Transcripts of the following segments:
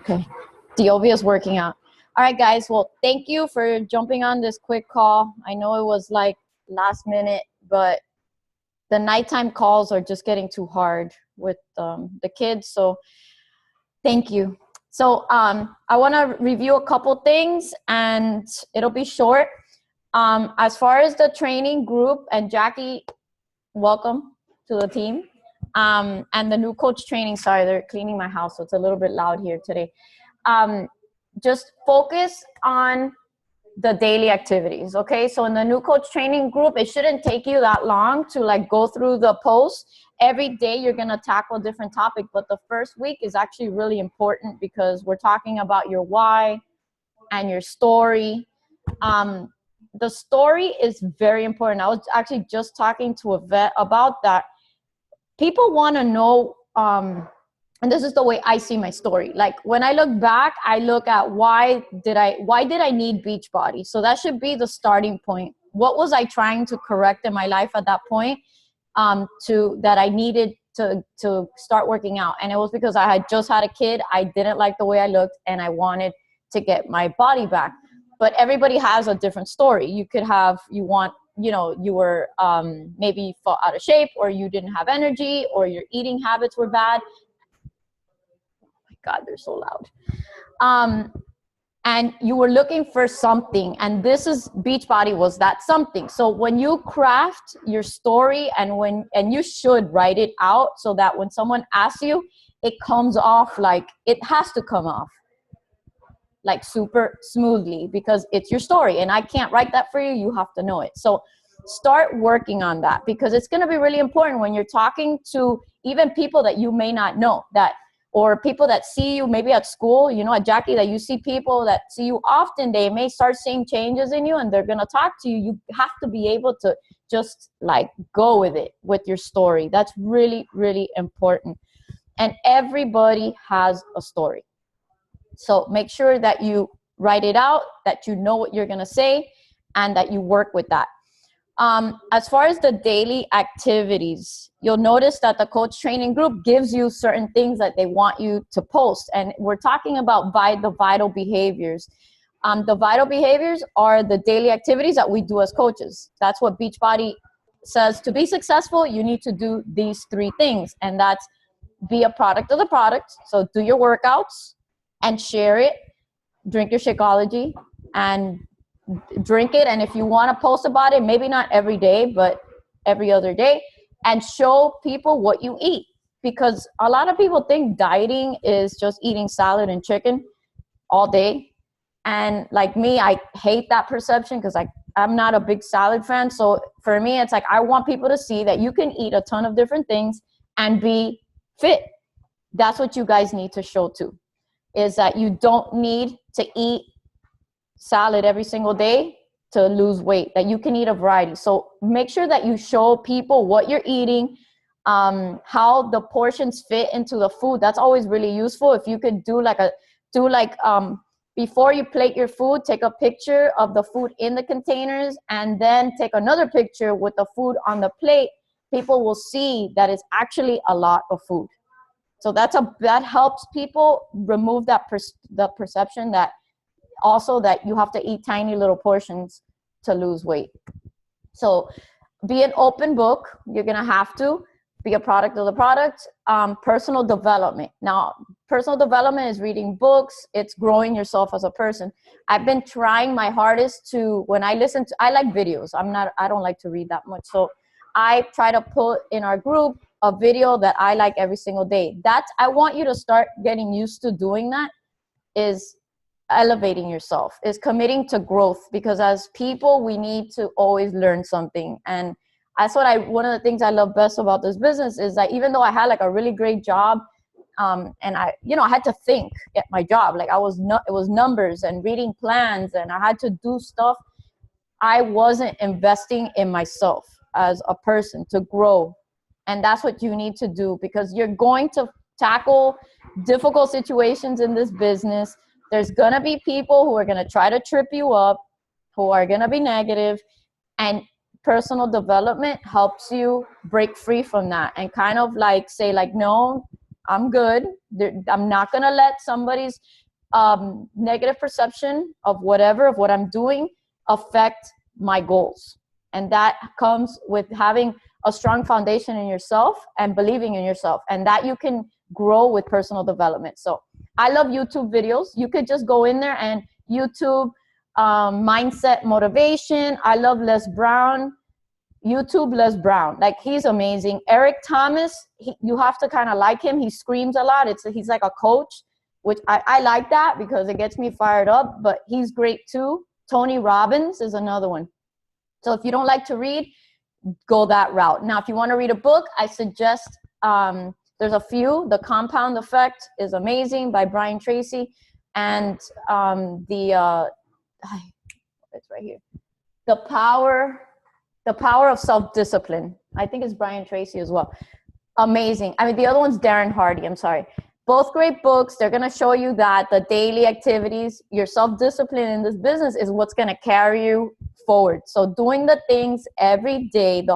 Okay. Diovia is working out. All right, guys. Well, thank you for jumping on this quick call. I know it was like last minute, but the nighttime calls are just getting too hard with the kids. So thank you. So I want to review a couple things, and it'll be short. As far as the training group, and Jackie, welcome to the team. And the new coach training, sorry, they're cleaning my house, so it's a little bit loud here today. Just focus on the daily activities, okay? So in the new coach training group, it shouldn't take you that long to like go through the posts. Every day you're gonna tackle a different topic, but the first week is actually really important because we're talking about your why and your story. The story is very important. I was actually just talking to a vet about that. People wanna know, and this is the way I see my story. Like when I look back, I look at why did I need Beachbody? So that should be the starting point. What was I trying to correct in my life at that point that I needed to start working out? And it was because I had just had a kid. I didn't like the way I looked and I wanted to get my body back. But everybody has a different story. You could have, you were maybe fought out of shape, or you didn't have energy, or your eating habits were bad. God, they're so loud. And you were looking for something, and Beachbody was that something. So when you craft your story, and you should write it out so that when someone asks you, it comes off like it has to come off like super smoothly, because it's your story and I can't write that for you. You have to know it. So start working on that, because it's going to be really important when you're talking to even people that you may not know, or people that see you maybe at school, at Jackie, that you see people that see you often, they may start seeing changes in you and they're going to talk to you. You have to be able to just like go with it, with your story. That's really, really important. And everybody has a story. So make sure that you write it out, that you know what you're going to say, and that you work with that. As far as the daily activities, you'll notice that the coach training group gives you certain things that they want you to post. And we're talking about the vital behaviors. The vital behaviors are the daily activities that we do as coaches. That's what Beachbody says. To be successful, you need to do these 3 things. And that's be a product of the product. So do your workouts and share it. Drink your Shakeology and drink it. And if you want to post about it, maybe not every day, but every other day, and show people what you eat. Because a lot of people think dieting is just eating salad and chicken all day. And like me, I hate that perception because I'm not a big salad fan. So for me, it's like I want people to see that you can eat a ton of different things and be fit. That's what you guys need to show too, is that you don't need to eat salad every single day to lose weight, that you can eat a variety. So make sure that you show people what you're eating, how the portions fit into the food. That's always really useful. If you could before you plate your food, take a picture of the food in the containers and then take another picture with the food on the plate. People will see that it's actually a lot of food. So that helps people remove the perception that you have to eat tiny little portions to lose weight. So be an open book. You're going to have to be a product of the product. Personal development. Now, personal development is reading books. It's growing yourself as a person. I've been trying my hardest when I like videos. I don't like to read that much. So I try to put in our group a video that I like every single day. I want you to start getting used to doing that, is elevating yourself, is committing to growth, because as people, we need to always learn something. And that's one of the things I love best about this business is that even though I had like a really great job, and I had to think at my job, like it was numbers and reading plans, and I had to do stuff. I wasn't investing in myself as a person to grow. And that's what you need to do, because you're going to tackle difficult situations in this business. There's going to be people who are going to try to trip you up, who are going to be negative, and personal development helps you break free from that and kind of like say like, no, I'm good. I'm not going to let somebody's negative perception of whatever, of what I'm doing, affect my goals. And that comes with having a strong foundation in yourself and believing in yourself, and that you can grow with personal development. So I love YouTube videos. You could just go in there and YouTube mindset motivation. I love Les Brown. YouTube Les Brown, like he's amazing. Eric Thomas, you have to kind of like him. He screams a lot. He's like a coach, which I like that because it gets me fired up, but he's great too. Tony Robbins is another one. So if you don't like to read, go that route. Now, if you want to read a book, I suggest there's a few. The Compound Effect is amazing by Brian Tracy, and it's right here. The Power of Self-Discipline. I think it's Brian Tracy as well. Amazing. I mean, the other one's Darren Hardy. I'm sorry. Both great books. They're going to show you that the daily activities, your self-discipline in this business is what's going to carry you forward. So doing the things every day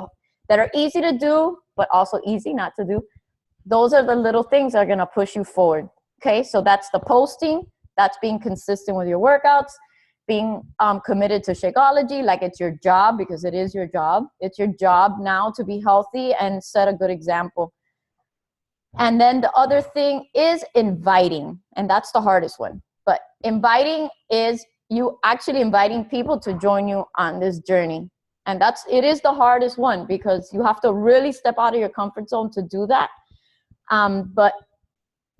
that are easy to do, but also easy not to do, those are the little things that are going to push you forward. Okay, so that's the posting. That's being consistent with your workouts. Being committed to Shakeology like it's your job, because it is your job. It's your job now to be healthy and set a good example. And then the other thing is inviting, and that's the hardest one. But inviting is you actually inviting people to join you on this journey. And it is the hardest one because you have to really step out of your comfort zone to do that. But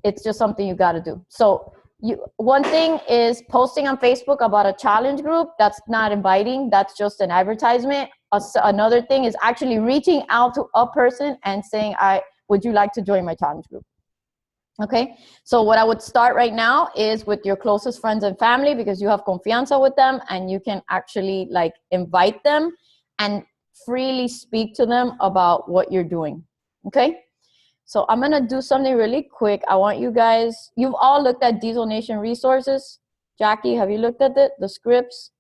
it's just something you got to do. So one thing is posting on Facebook about a challenge group. That's not inviting. That's just an advertisement. Another thing is actually reaching out to a person and saying, would you like to join my challenge group? Okay. So what I would start right now is with your closest friends and family, because you have confianza with them and you can actually like invite them and freely speak to them about what you're doing. Okay. So I'm going to do something really quick. I want you guys, you've all looked at Diesel Nation resources. Jackie, have you looked at it? The scripts?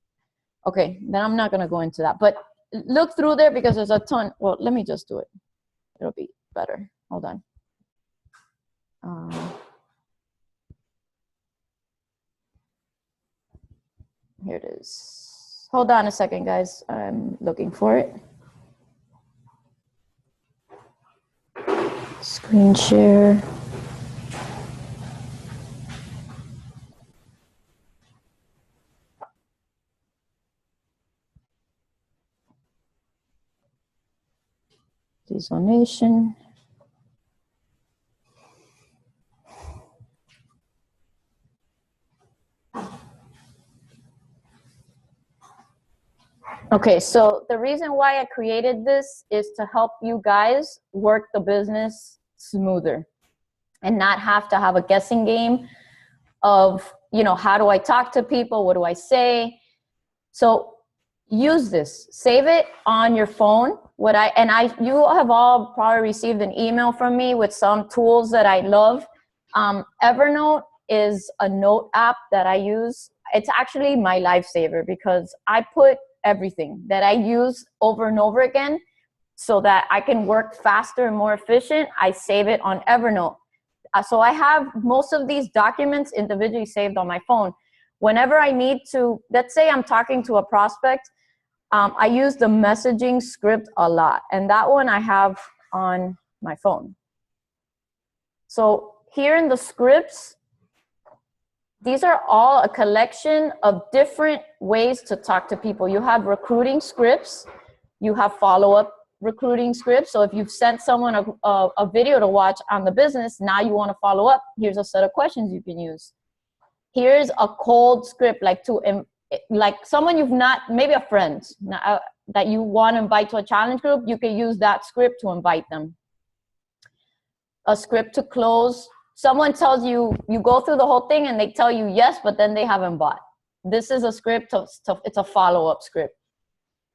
Okay, then I'm not going to go into that. But look through there because there's a ton. Well, let me just do it. It'll be better. Hold on. Here it is. Hold on a second, guys. I'm looking for it. Screen share. Diesel Nation. Okay, so the reason why I created this is to help you guys work the business smoother and not have to have a guessing game of, how do I talk to people? What do I say? So use this, save it on your phone. You have all probably received an email from me with some tools that I love. Evernote is a note app that I use. It's actually my lifesaver because I put everything that I use over and over again so that I can work faster and more efficient. I save it on Evernote. So I have most of these documents individually saved on my phone. Whenever I need to, let's say I'm talking to a prospect, I use the messaging script a lot. And that one I have on my phone. So here in the scripts, these are all a collection of different ways to talk to people. You have recruiting scripts. You have follow-up recruiting scripts. So if you've sent someone a video to watch on the business, now you want to follow up, here's a set of questions you can use. Here's a cold script, like someone you've not, maybe a friend that you want to invite to a challenge group, you can use that script to invite them. A script to close. Someone tells you, you go through the whole thing and they tell you yes, but then they haven't bought. This is a script, it's a follow-up script.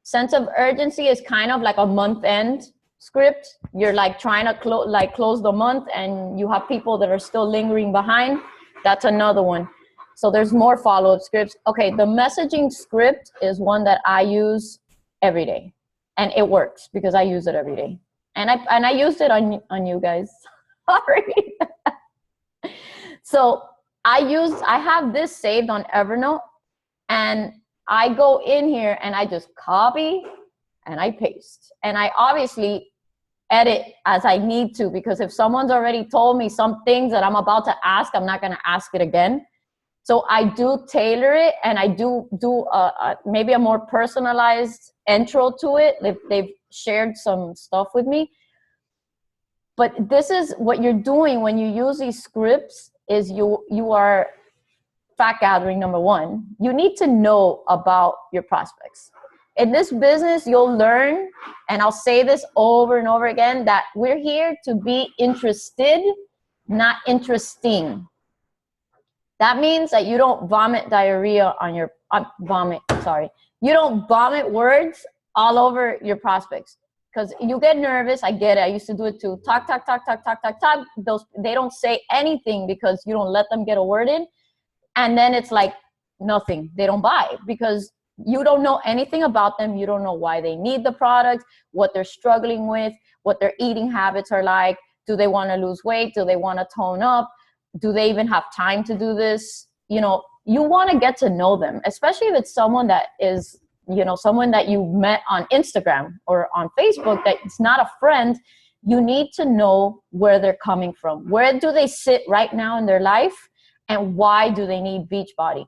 Sense of urgency is kind of like a month-end script. You're like trying to close the month and you have people that are still lingering behind. That's another one. So there's more follow-up scripts. Okay, the messaging script is one that I use every day. And it works because I use it every day. And I used it on you guys. Sorry. So I have this saved on Evernote, and I go in here and I just copy and I paste. And I obviously edit as I need to, because if someone's already told me some things that I'm about to ask, I'm not going to ask it again. So I do tailor it, and I do maybe a more personalized intro to it. They've shared some stuff with me. But this is what you're doing when you use these scripts, is you are fact gathering. Number one, you need to know about your prospects. In this business, you'll learn, and I'll say this over and over again, that we're here to be interested, not interesting. That means that you don't vomit diarrhea on your, you don't vomit words all over your prospects, because you get nervous. I get it. I used to do it too. Talk. They don't say anything because you don't let them get a word in. And then it's like nothing. They don't buy because you don't know anything about them. You don't know why they need the product, what they're struggling with, what their eating habits are like. Do they want to lose weight? Do they want to tone up? Do they even have time to do this? You know, you want to get to know them, especially if it's someone that is, you know, someone that you met on Instagram or on Facebook, that it's not a friend. You need to know where they're coming from. Where do they sit right now in their life? And why do they need Beachbody?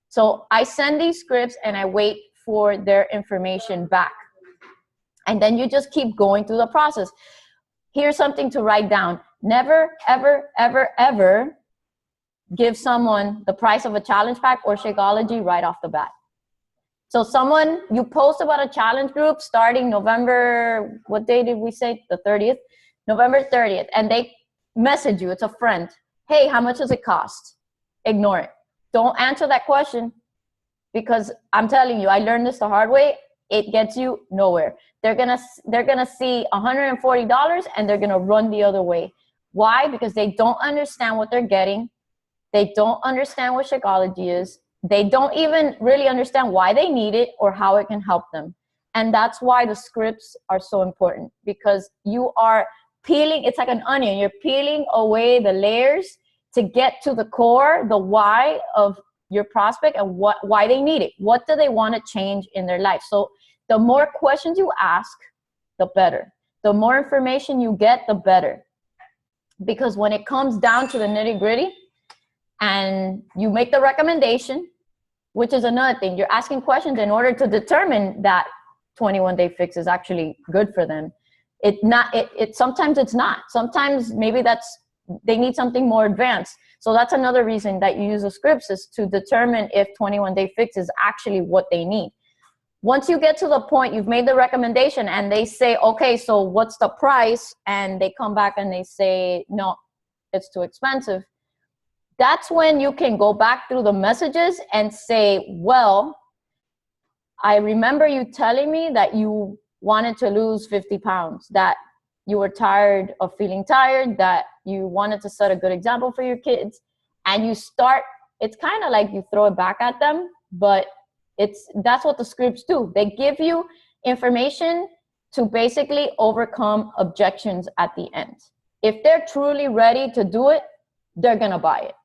So I send these scripts and I wait for their information back. And then you just keep going through the process. Here's something to write down. Never, ever, ever, ever give someone the price of a challenge pack or Shakeology right off the bat. So someone, you post about a challenge group starting November, what day did we say? The 30th? November 30th. And they message you, it's a friend. Hey, how much does it cost? Ignore it. Don't answer that question, because I'm telling you, I learned this the hard way. It gets you nowhere. They're gonna see $140 and they're gonna run the other way. Why? Because they don't understand what they're getting. They don't understand what Shakeology is. They don't even really understand why they need it or how it can help them. And that's why the scripts are so important, because you are peeling, it's like an onion. You're peeling away the layers to get to the core, the why of your prospect and why they need it. What do they want to change in their life? So the more questions you ask, the better. The more information you get, the better. Because when it comes down to the nitty-gritty and you make the recommendation, which is another thing, you're asking questions in order to determine that 21-day fix is actually good for them. Sometimes it's not. Sometimes maybe they need something more advanced. So that's another reason that you use the scripts, is to determine if 21-day fix is actually what they need. Once you get to the point, you've made the recommendation and they say, okay, so what's the price? And they come back and they say, no, it's too expensive. That's when you can go back through the messages and say, well, I remember you telling me that you wanted to lose 50 pounds, that you were tired of feeling tired, that you wanted to set a good example for your kids. And you start, it's kind of like you throw it back at them, but that's what the scripts do. They give you information to basically overcome objections at the end. If they're truly ready to do it, they're gonna buy it.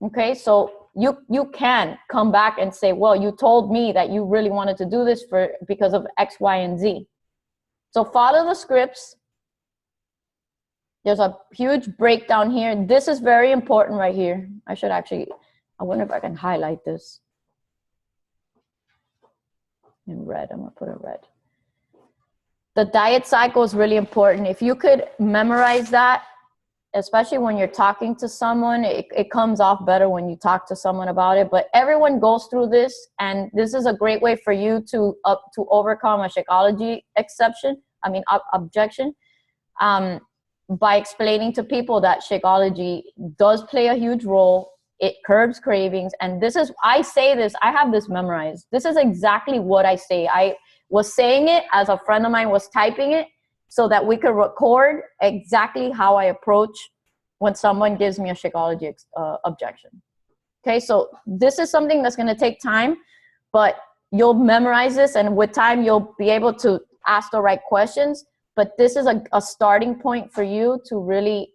Okay, so you can come back and say, well, you told me that you really wanted to do this because of X, Y, and Z. So follow the scripts. There's a huge breakdown here. This is very important right here. I wonder if I can highlight this in red. I'm gonna put it red. The diet cycle is really important. If you could memorize that, especially when you're talking to someone, it comes off better when you talk to someone about it. But everyone goes through this, and this is a great way for you to overcome a Shakeology objection, by explaining to people that Shakeology does play a huge role. It curbs cravings, and I say this, I have this memorized. This is exactly what I say. I was saying it as a friend of mine was typing it, so that we could record exactly how I approach when someone gives me a Shakeology objection. Okay, so this is something that's gonna take time, but you'll memorize this, and with time, you'll be able to ask the right questions. But this is a starting point for you to really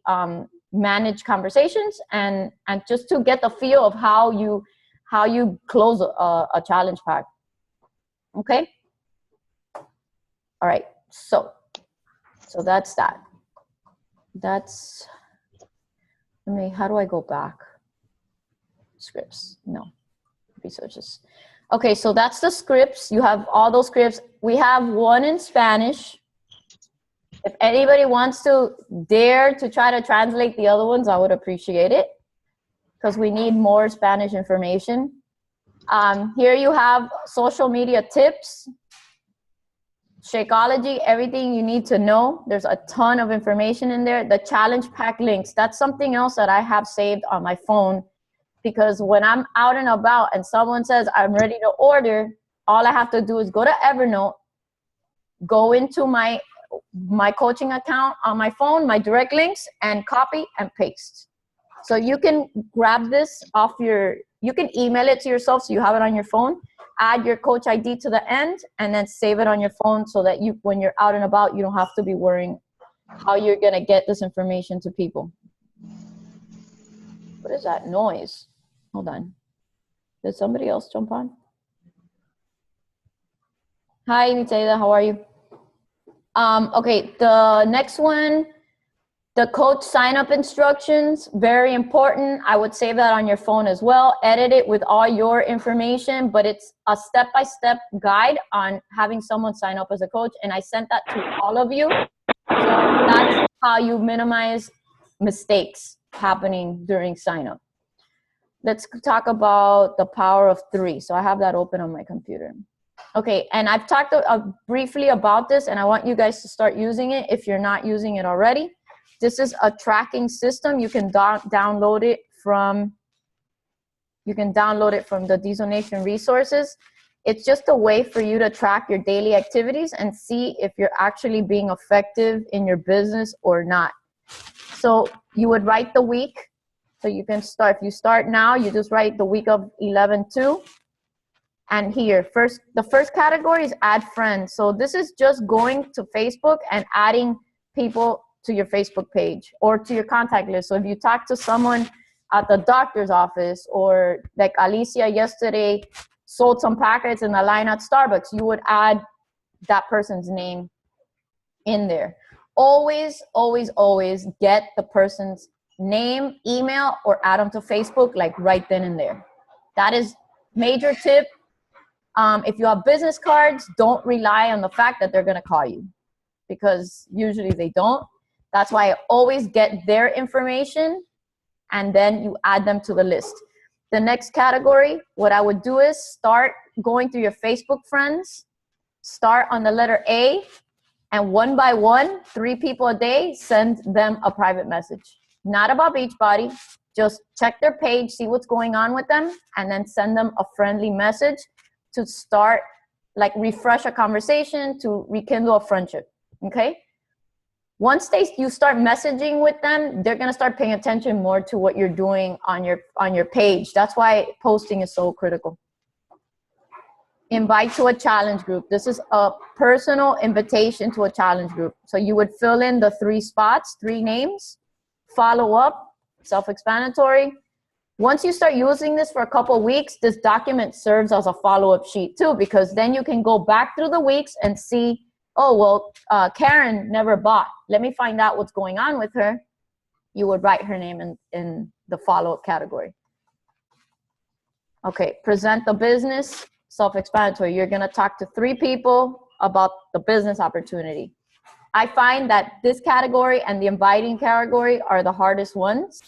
manage conversations and just to get the feel of how you close a challenge pack. Okay. All right. So that's that. That's, how do I go back? Scripts. No. Researches. Okay, so that's the scripts. You have all those scripts. We have one in Spanish. If anybody wants to dare to try to translate the other ones, I would appreciate it because we need more Spanish information. Here you have social media tips, Shakeology, everything you need to know. There's a ton of information in there. The challenge pack links, that's something else that I have saved on my phone, because when I'm out and about and someone says I'm ready to order, all I have to do is go to Evernote, go into my coaching account on my phone, my direct links, and copy and paste. So you can grab this off you can email it to yourself so you have it on your phone, add your coach ID to the end, and then save it on your phone so that when you're out and about, you don't have to be worrying how you're gonna get this information to people. What is that noise? Hold on. Did somebody else jump on? Hi, Nitaida, how are you? Okay, the next one, the coach sign-up instructions, very important. I would save that on your phone as well. Edit it with all your information, but it's a step-by-step guide on having someone sign up as a coach, and I sent that to all of you. So that's how you minimize mistakes happening during sign-up. Let's talk about the power of 3. So I have that open on my computer. Okay, and I've talked briefly about this, and I want you guys to start using it if you're not using it already. This is a tracking system. You can download it from the Diesel Nation resources. It's just a way for you to track your daily activities and see if you're actually being effective in your business or not. So you would write the week. So you can start, if you start now, you just write the week of 11/2. And here, the first category is add friends. So this is just going to Facebook and adding people to your Facebook page or to your contact list. So if you talk to someone at the doctor's office, or like Alicia yesterday sold some packets in the line at Starbucks, you would add that person's name in there. Always, always, always get the person's name, email, or add them to Facebook, like right then and there. That is major tip. If you have business cards, don't rely on the fact that they're gonna call you, because usually they don't. That's why I always get their information and then you add them to the list. The next category, what I would do is start going through your Facebook friends, start on the letter A, and one by one, 3 people a day, send them a private message. Not about Beachbody, just check their page, see what's going on with them, and then send them a friendly message to start, like refresh a conversation, to rekindle a friendship, okay? Once you start messaging with them, they're gonna start paying attention more to what you're doing on your page. That's why posting is so critical. Invite to a challenge group. This is a personal invitation to a challenge group. So you would fill in the 3 spots, 3 names, follow up, self-explanatory. Once you start using this for a couple of weeks, this document serves as a follow-up sheet too, because then you can go back through the weeks and see, oh, well, Karen never bought. Let me find out what's going on with her. You would write her name in the follow-up category. Okay, present the business, self-explanatory. You're gonna talk to 3 people about the business opportunity. I find that this category and the inviting category are the hardest ones.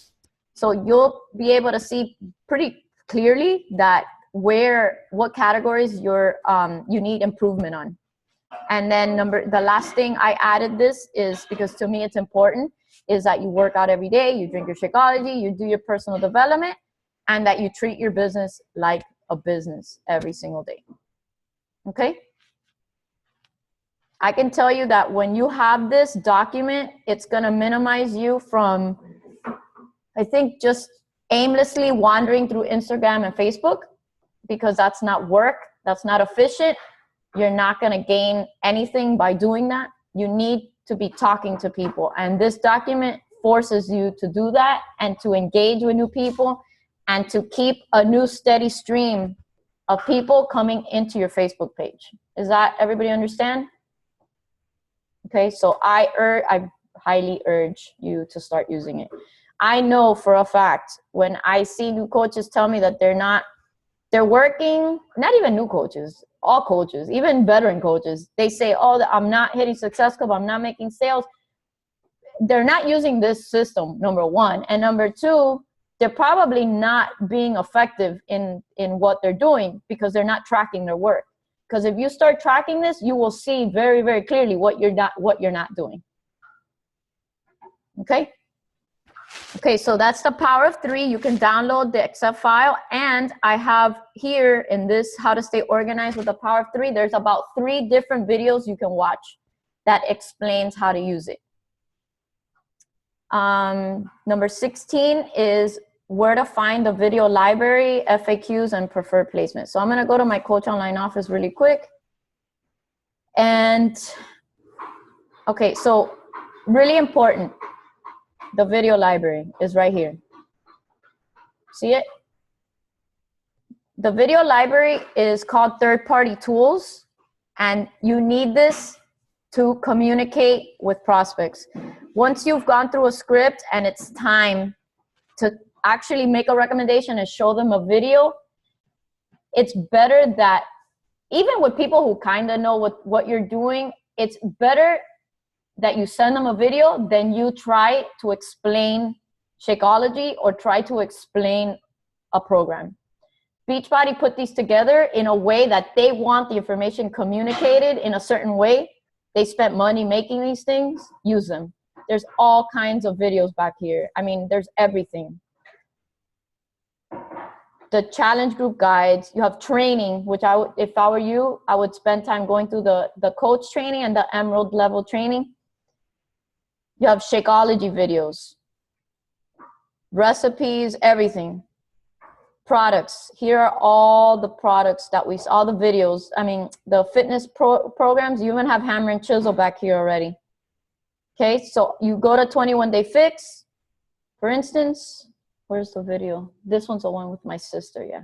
So you'll be able to see pretty clearly that what categories you need improvement on. And then the last thing I added this is, because to me it's important, is that you work out every day, you drink your Shakeology, you do your personal development, and that you treat your business like a business every single day. Okay? I can tell you that when you have this document, it's gonna minimize you from, I think, just aimlessly wandering through Instagram and Facebook, because that's not work, that's not efficient. You're not gonna gain anything by doing that. You need to be talking to people. And this document forces you to do that and to engage with new people and to keep a new steady stream of people coming into your Facebook page. Is that everybody understand? Okay, so I highly urge you to start using it. I know for a fact when I see new coaches tell me that they're working, not even new coaches, all coaches, even veteran coaches, they say, oh, I'm not hitting Success Club, I'm not making sales. They're not using this system, number one. And number two, they're probably not being effective in what they're doing because they're not tracking their work. Because if you start tracking this, you will see very, very clearly what you're not doing. Okay? Okay, so that's the Power of 3. You can download the Excel file. And I have here in this How to Stay Organized with the Power of 3, there's about 3 different videos you can watch that explains how to use it. Number 16 is where to find the video library, FAQs, and preferred placement. So I'm going to go to my Coach Online office really quick. And, okay, so really important. The video library is right here. See it? The video library is called third-party tools, and you need this to communicate with prospects. Once you've gone through a script and it's time to actually make a recommendation and show them a video, it's better that even with people who kind of know what you're doing, it's better that you send them a video than you try to explain Shakeology or try to explain a program. Beachbody put these together in a way that they want the information communicated in a certain way. They spent money making these things, use them. There's all kinds of videos back here. I mean, there's everything. The challenge group guides, you have training, which if I were you, I would spend time going through the coach training and the emerald level training. You have Shakeology videos, recipes, everything. Products, here are all the products that all the videos, I mean, the fitness programs, you even have Hammer and Chisel back here already. Okay, so you go to 21 Day Fix, for instance. Where's the video? This one's the one with my sister, yeah.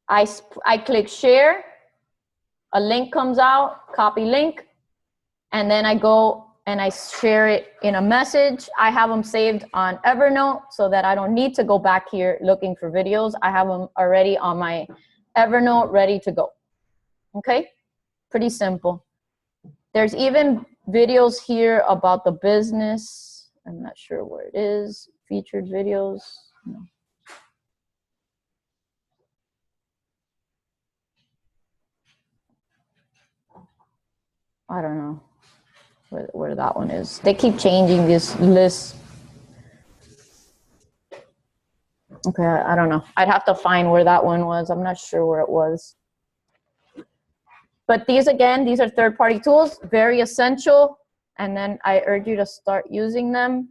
I click share, a link comes out, copy link, and then I go and I share it in a message. I have them saved on Evernote so that I don't need to go back here looking for videos. I have them already on my Evernote ready to go. Okay, pretty simple. There's even videos here about the business. I'm not sure where it is. Featured videos. No. I don't know where that one is. They keep changing this list. Okay, I don't know. I'd have to find where that one was. I'm not sure where it was. But these, again, these are third-party tools, very essential. And then I urge you to start using them.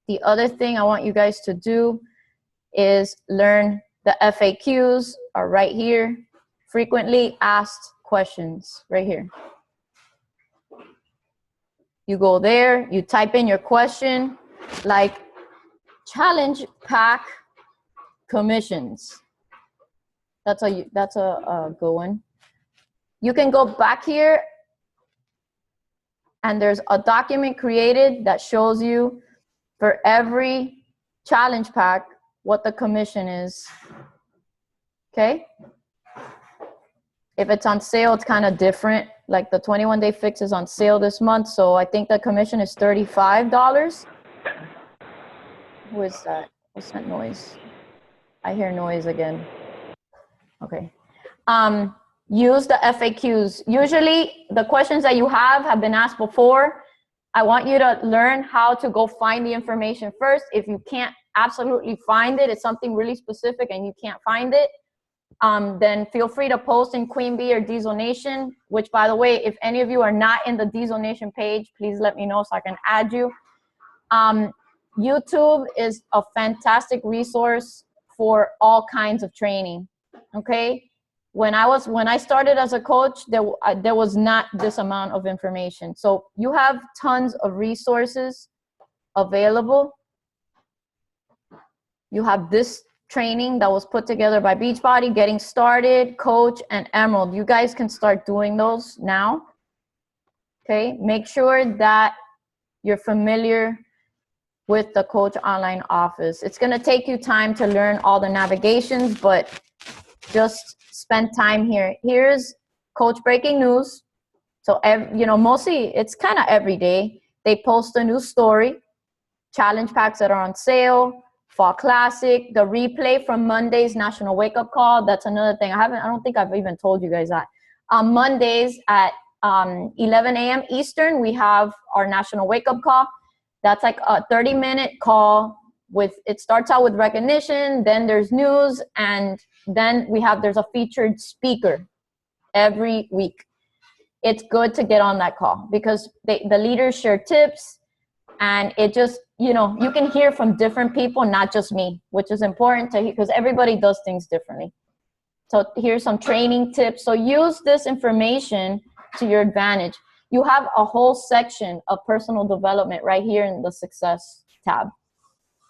The other thing I want you guys to do is learn the FAQs are right here. Frequently asked questions, right here. You go there, you type in your question, like challenge pack commissions. That's a good one. You can go back here and there's a document created that shows you for every challenge pack what the commission is. Okay? If it's on sale, it's kind of different. Like the 21 Day Fix is on sale this month, so I think the commission is $35. Who is that? What's that noise? I hear noise again. Okay. Use the FAQs. Usually the questions that you have been asked before. I want you to learn how to go find the information first. If you can't absolutely find it, it's something really specific and you can't find it, then feel free to post in Queen Bee or Diesel Nation, which, by the way, if any of you are not in the Diesel Nation page, please let me know so I can add you. YouTube is a fantastic resource for all kinds of training, okay? When I started as a coach, there was not this amount of information. So you have tons of resources available. You have this training that was put together by Beachbody, Getting Started, Coach, and Emerald. You guys can start doing those now. Okay, make sure that you're familiar with the Coach Online Office. It's gonna take you time to learn all the navigations, but just spend time here. Here's Coach Breaking News. So, you know, mostly it's kind of every day. They post a new story, challenge packs that are on sale, Fall Classic, the replay from Monday's National Wake Up Call. That's another thing. I don't think I've even told you guys that. On Mondays at 11 a.m. Eastern, we have our National Wake Up Call. That's like a 30-minute call with, it starts out with recognition, then there's news, and then there's a featured speaker every week. It's good to get on that call because the leaders share tips, and it just, you know, you can hear from different people, not just me, which is important to hear because everybody does things differently. So here's some training tips. So use this information to your advantage. You have a whole section of personal development right here in the success tab.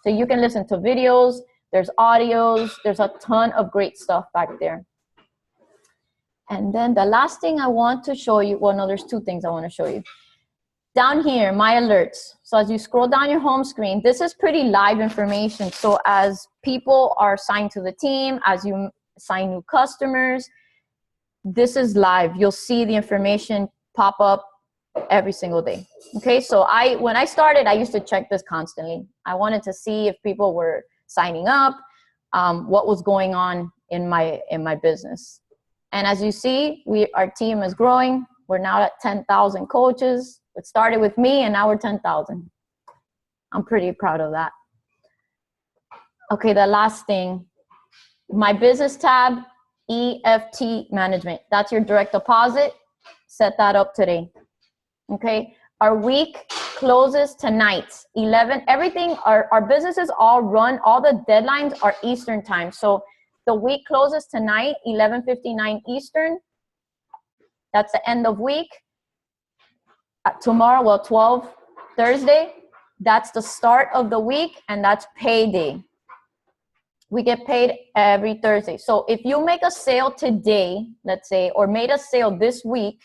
So you can listen to videos, there's audios, there's a ton of great stuff back there. And then the last thing I want to show you, well, no, there's two things I want to show you. Down here, my alerts. So as you scroll down your home screen, this is pretty live information. So as people are signed to the team, as you sign new customers, this is live. You'll see the information pop up every single day. Okay, so when I started, I used to check this constantly. I wanted to see if people were signing up, what was going on in my business. And as you see, our team is growing. We're now at 10,000 coaches. It started with me, and now we're 10,000. I'm pretty proud of that. Okay, the last thing, my business tab, EFT management. That's your direct deposit. Set that up today. Okay, our week closes tonight, 11. Everything, our businesses all run, all the deadlines are Eastern time. So the week closes tonight, 11:59 Eastern. That's the end of week. Tomorrow, well, 12, Thursday, that's the start of the week, and that's payday. We get paid every Thursday. So if you make a sale today, let's say, or made a sale this week,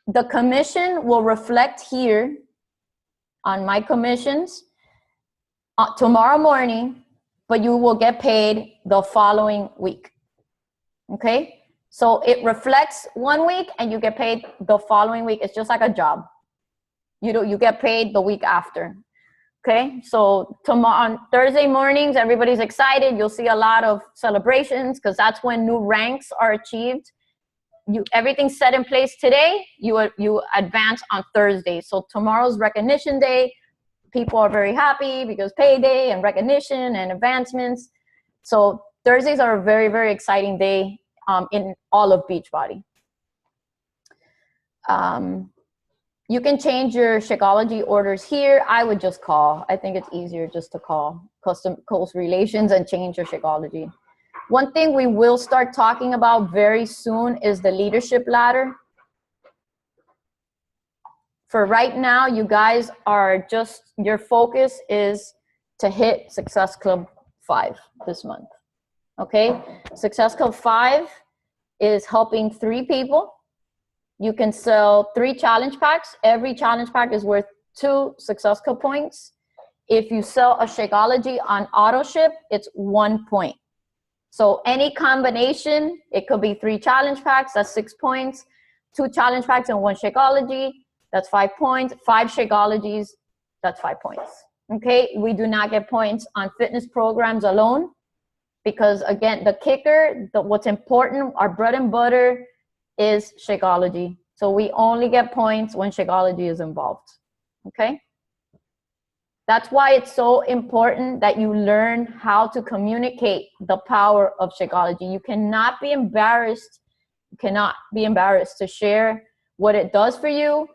the commission will reflect here on my commissions tomorrow morning, but you will get paid the following week. Okay? So it reflects 1 week and you get paid the following week. It's just like a job. You get paid the week after. Okay? So tomorrow, on Thursday mornings, everybody's excited. You'll see a lot of celebrations because that's when new ranks are achieved. Everything's set in place today. You advance on Thursday. So tomorrow's recognition day. People are very happy because payday and recognition and advancements. So Thursdays are a very, very exciting day in all of Beachbody. You can change your Shakeology orders here. I would just call. I think it's easier just to call custom coast relations and change your Shakeology. One thing we will start talking about very soon is the leadership ladder. For right now, you guys are just, your focus is to hit Success Club 5 this month. Okay? Success Club 5 is helping 3 people. You can sell 3 challenge packs. Every challenge pack is worth 2 Success Club points. If you sell a Shakeology on auto ship, it's 1 point. So any combination, it could be 3 challenge packs, that's 6 points. 2 challenge packs and 1 Shakeology, that's 5 points. 5 Shakeologies, that's 5 points. Okay, we do not get points on fitness programs alone because again, the kicker, what's important, our bread and butter is Shakeology. So we only get points when Shakeology is involved. Okay? That's why it's so important that you learn how to communicate the power of Shakeology. You cannot be embarrassed. You cannot be embarrassed to share what it does for you.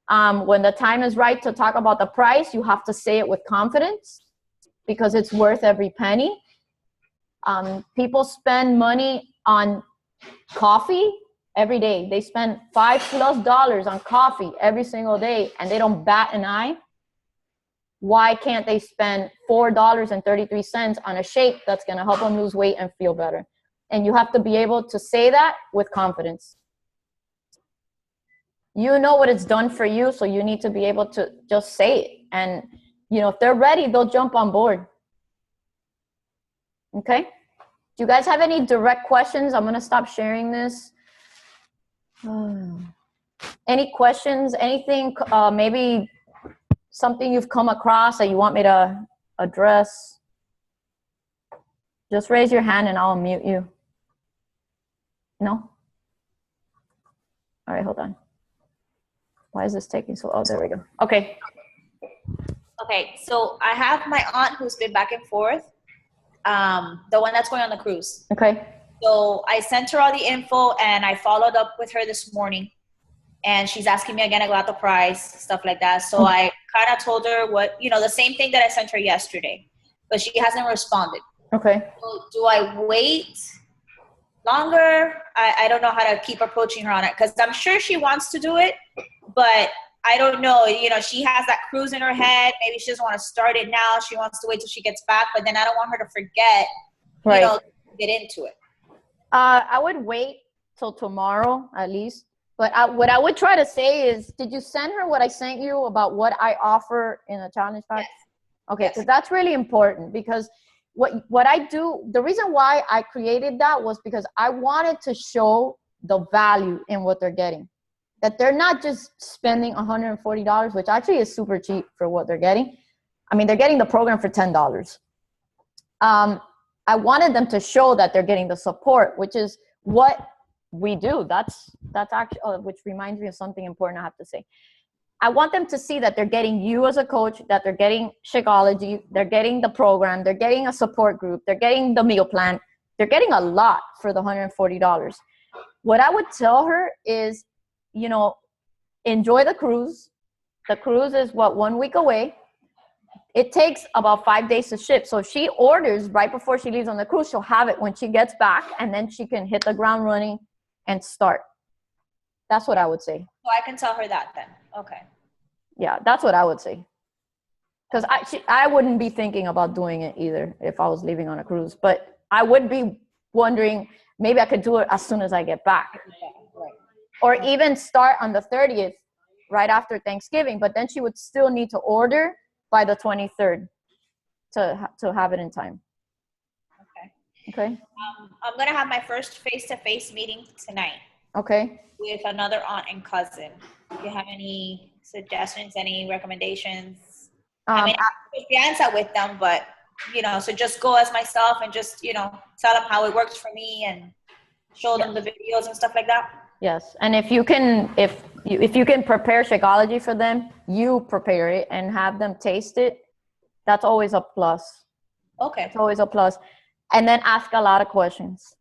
When the time is right to talk about the price, you have to say it with confidence because it's worth every penny. People spend money on coffee every day. They spend $5+ on coffee every single day, and they don't bat an eye. Why can't they spend $4.33 on a shake that's going to help them lose weight and feel better? And you have to be able to say that with confidence. You know what it's done for you, so you need to be able to just say it. And, you know, if they're ready, they'll jump on board. Okay? Do you guys have any direct questions? I'm going to stop sharing this. Any questions? Anything, maybe something you've come across that you want me to address? Just raise your hand and I'll mute you. No? All right, hold on. Why is this taking so, oh, there we go. Okay. Okay, so I have my aunt who's been back and forth, the one that's going on the cruise. Okay. So I sent her all the info and I followed up with her this morning. And she's asking me again about the price, stuff like that. So I kind of told her what, you know, the same thing that I sent her yesterday, but she hasn't responded. Okay. So do I wait longer? I don't know how to keep approaching her on it, because I'm sure she wants to do it, but I don't know. You know, she has that cruise in her head. Maybe she doesn't want to start it now. She wants to wait till she gets back, but then I don't want her to forget, Right. you know, get into it. I would wait till tomorrow at least. But what I would try to say is, did you send her what I sent you about what I offer in a challenge pack? Yes. Okay, because Yes. that's really important, because what I do, the reason why I created that was because I wanted to show the value in what they're getting. That they're not just spending $140, which actually is super cheap for what they're getting. I mean, they're getting the program for $10. I wanted them to show that they're getting the support, which is what we do. That's actually, which reminds me of something important I have to say. I want them to see that they're getting you as a coach, that they're getting Shakeology, they're getting the program, they're getting a support group, they're getting the meal plan. They're getting a lot for the $140. What I would tell her is, you know, enjoy the cruise. The cruise is 1 week away. It takes about 5 days to ship. So if she orders right before she leaves on the cruise, she'll have it when she gets back, and then she can hit the ground running and start. That's what I would say. So I can tell her that then. Okay. Yeah, that's what I would say. Because I wouldn't be thinking about doing it either if I was leaving on a cruise. But I would be wondering, maybe I could do it as soon as I get back. Right. Or even start on the 30th, right after Thanksgiving. But then she would still need to order by the 23rd to have it in time. Okay. I'm going to have my first face-to-face meeting tonight. Okay. With another aunt and cousin. Do you have any suggestions, any recommendations? I mean, I fiance with them, but, you know, so just go as myself and just, you know, tell them how it works for me and show them the videos and stuff like that. Yes. And if you can prepare Shakeology for them, you prepare it and have them taste it. That's always a plus. Okay. It's always a plus. And then ask a lot of questions.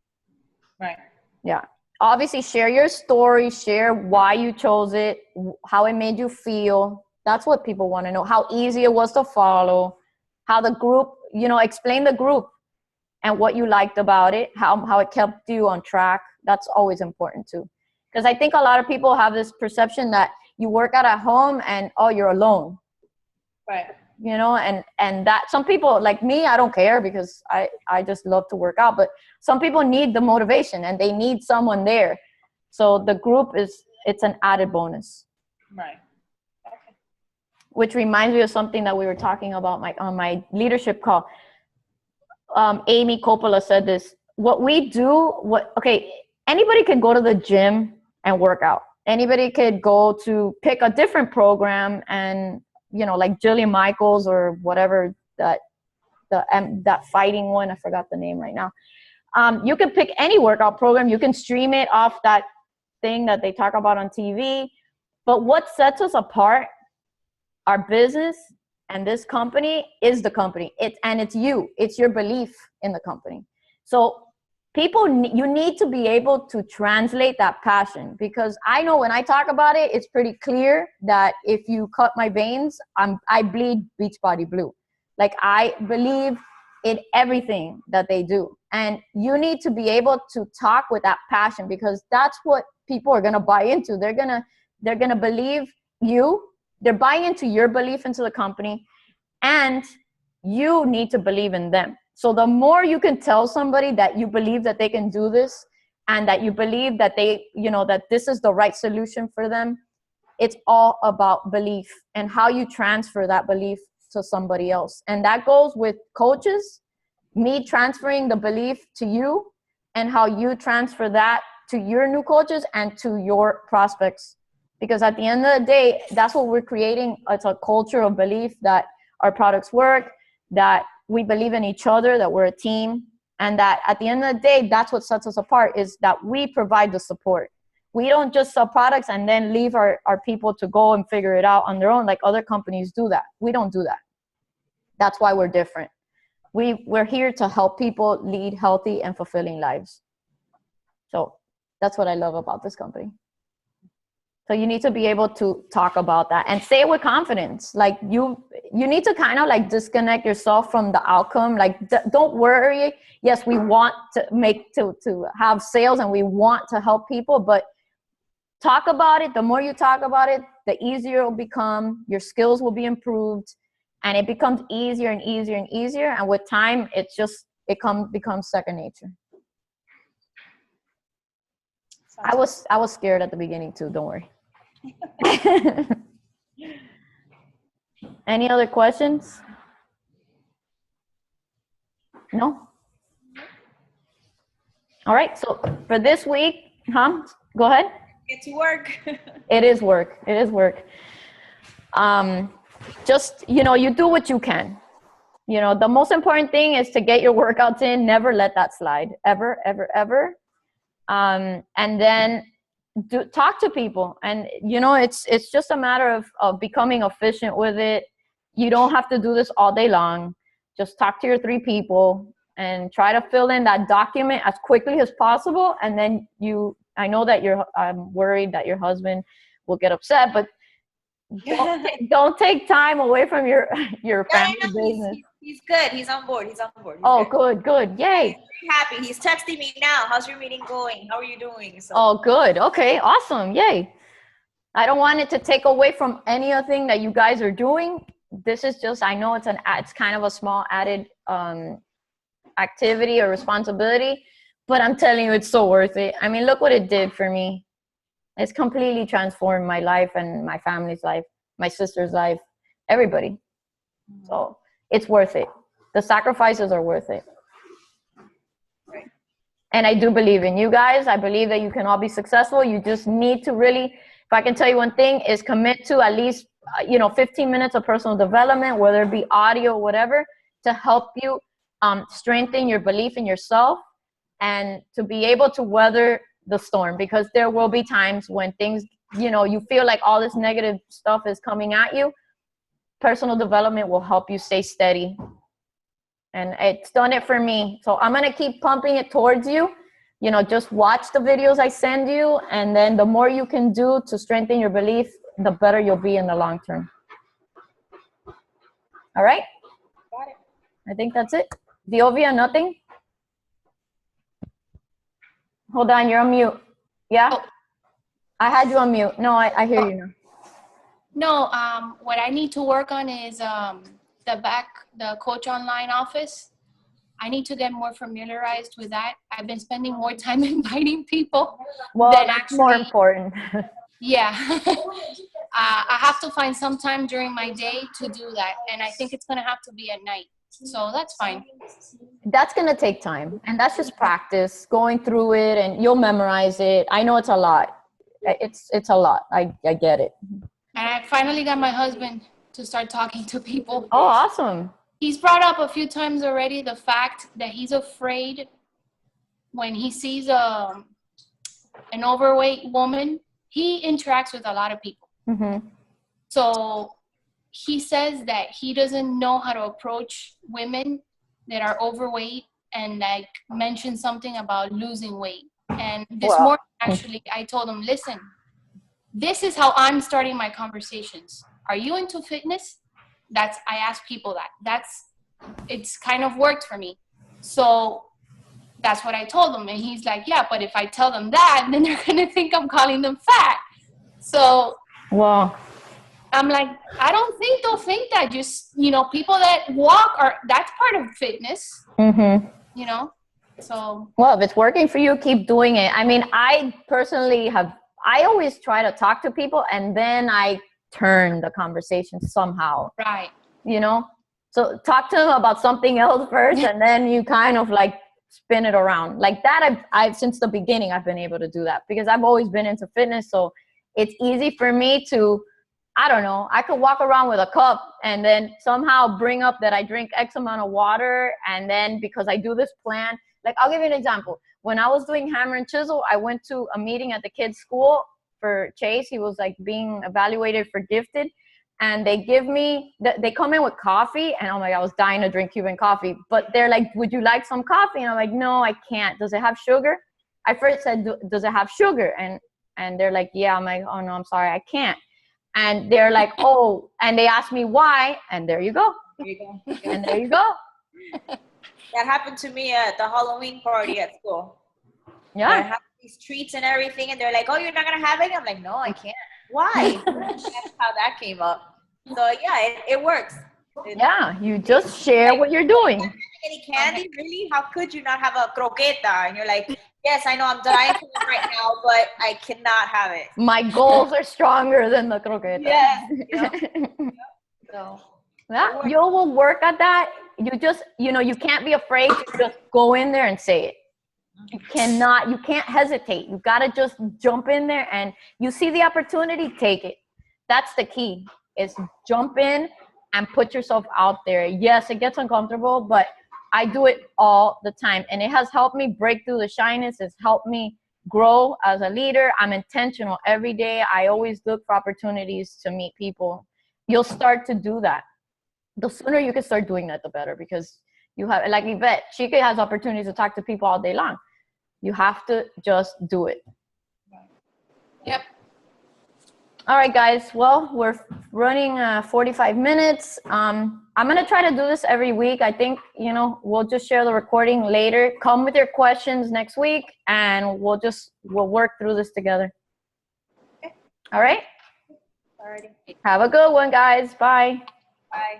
Right. Yeah. Obviously, share your story, share why you chose it, how it made you feel. That's what people want to know. How easy it was to follow, how the group, you know, explain the group and what you liked about it, how it kept you on track. That's always important too. Because I think a lot of people have this perception that you work out at home and, oh, you're alone. Right. You know, and that some people like me, I don't care because I just love to work out, but some people need the motivation and they need someone there. So the group it's an added bonus. Right. Okay. Which reminds me of something that we were talking about on my leadership call. Amy Coppola said this, anybody can go to the gym and work out. Anybody could go to pick a different program and, you know, like Jillian Michaels or whatever that fighting one, I forgot the name right now. You can pick any workout program. You can stream it off that thing that they talk about on TV. But what sets us apart, our business and this company, is the company. It's you. It's your belief in the company. So you need to be able to translate that passion, because I know when I talk about it, it's pretty clear that if you cut my veins, I bleed Beachbody Blue. Like, I believe in everything that they do. And you need to be able to talk with that passion, because that's what people are going to buy into. They're going to believe you. They're buying into your belief into the company, and you need to believe in them. So the more you can tell somebody that you believe that they can do this, and that you believe that they, that this is the right solution for them, it's all about belief and how you transfer that belief to somebody else. And that goes with coaches, me transferring the belief to you, and how you transfer that to your new coaches and to your prospects. Because at the end of the day, that's what we're creating. It's a culture of belief that our products work, that we believe in each other, that we're a team, and that at the end of the day, that's what sets us apart, is that we provide the support. We don't just sell products and then leave our people to go and figure it out on their own like other companies do that. We don't do that. That's why we're different. We're here to help people lead healthy and fulfilling lives. So that's what I love about this company. So you need to be able to talk about that and say it with confidence. Like you need to kind of like disconnect yourself from the outcome. Like don't worry. Yes, we want to have sales and we want to help people, but talk about it. The more you talk about it, the easier it will become. Your skills will be improved, and it becomes easier and easier and easier. And with time, it becomes second nature. I was scared at the beginning too. Don't worry. Any other questions? No? All right. So for this week, go ahead. Get to work. It is work. It is work. Just, you do what you can. The most important thing is to get your workouts in. Never let that slide. Ever, ever, ever. And then talk to people. And, it's just a matter of becoming efficient with it. You don't have to do this all day long. Just talk to your 3 people and try to fill in that document as quickly as possible. And then I know that I'm worried that your husband will get upset, but don't take time away from your family business. He's good. He's on board. He's good. Yay. He's happy. He's texting me now. How's your meeting going? How are you doing? So. Oh, good. Okay, awesome. Yay. I don't want it to take away from anything that you guys are doing. This is just, I know it's kind of a small added activity or responsibility, but I'm telling you, it's so worth it. I mean, look what it did for me. It's completely transformed my life and my family's life, my sister's life, everybody. So it's worth it. The sacrifices are worth it. Right. And I do believe in you guys. I believe that you can all be successful. You just need to really, if I can tell you one thing, is commit to at least 15 minutes of personal development, whether it be audio, whatever, to help you strengthen your belief in yourself and to be able to weather the storm, because there will be times when things, you feel like all this negative stuff is coming at you. Personal development will help you stay steady. And it's done it for me. So I'm going to keep pumping it towards you. Just watch the videos I send you. And then the more you can do to strengthen your belief, the better you'll be in the long term. All right? Got it. I think that's it. Diovia, nothing? Hold on, you're on mute. Yeah? Oh. I had you on mute. No, I hear you now. No, what I need to work on is the Coach Online office. I need to get more familiarized with that. I've been spending more time inviting people. Well, that's more important. Yeah. I have to find some time during my day to do that. And I think it's going to have to be at night. So that's fine. That's going to take time. And that's just practice, going through it, and you'll memorize it. I know it's a lot. It's a lot. I get it. And I finally got my husband to start talking to people. Oh, awesome. He's brought up a few times already the fact that he's afraid when he sees an overweight woman. He interacts with a lot of people. Mm-hmm. So he says that he doesn't know how to approach women that are overweight and like mention something about losing weight. And this morning, actually, I told him, listen, this is how I'm starting my conversations. Are you into fitness? I ask people that. It's kind of worked for me. So that's what I told him. And he's like, yeah, but if I tell them that, then they're going to think I'm calling them fat. So Well, I'm like, I don't think they'll think that. Just, you know, people that walk that's part of fitness, you know? So. Well, if it's working for you, keep doing it. I mean, I personally I always try to talk to people and then I turn the conversation somehow. Right. You know? So talk to them about something else first and then you kind of like spin it around. Like that, I've since the beginning, I've been able to do that because I've always been into fitness. So it's easy for me to, I don't know, I could walk around with a cup and then somehow bring up that I drink X amount of water. And then because I do this plan, like I'll give you an example. When I was doing hammer and chisel, I went to a meeting at the kids' school for Chase. He was like being evaluated for gifted. And they come in with coffee. And oh my God, I was dying to drink Cuban coffee. But they're like, would you like some coffee? And I'm like, no, I can't. Does it have sugar? I first said, does it have sugar? And they're like, yeah. I'm like, oh no, I'm sorry, I can't. And they're like, oh, and they asked me why. And there you go. There you go. And there you go. That happened to me at the Halloween party at school. Yeah. I have these treats and everything, and they're like, oh, you're not going to have it? I'm like, no, I can't. Why? That's how that came up. So, yeah, it works. Yeah, you just share what you're doing. Any candy? Really? How could you not have a croqueta? And you're like, yes, I know I'm dying for it right now, but I cannot have it. My goals are stronger than the croqueta. Yes. So, yeah, you will work at that. You just, you can't be afraid to just go in there and say it. You can't hesitate. You got to just jump in there and you see the opportunity, take it. That's the key, is jump in and put yourself out there. Yes, it gets uncomfortable, but I do it all the time. And it has helped me break through the shyness. It's helped me grow as a leader. I'm intentional every day. I always look for opportunities to meet people. You'll start to do that. The sooner you can start doing that, the better, because you have, like Yvette, she has opportunities to talk to people all day long. You have to just do it. Yep. All right, guys. Well, we're running 45 minutes. I'm going to try to do this every week. I think, we'll just share the recording later. Come with your questions next week, and we'll work through this together. Okay. All right? Alrighty. Have a good one, guys. Bye. Bye.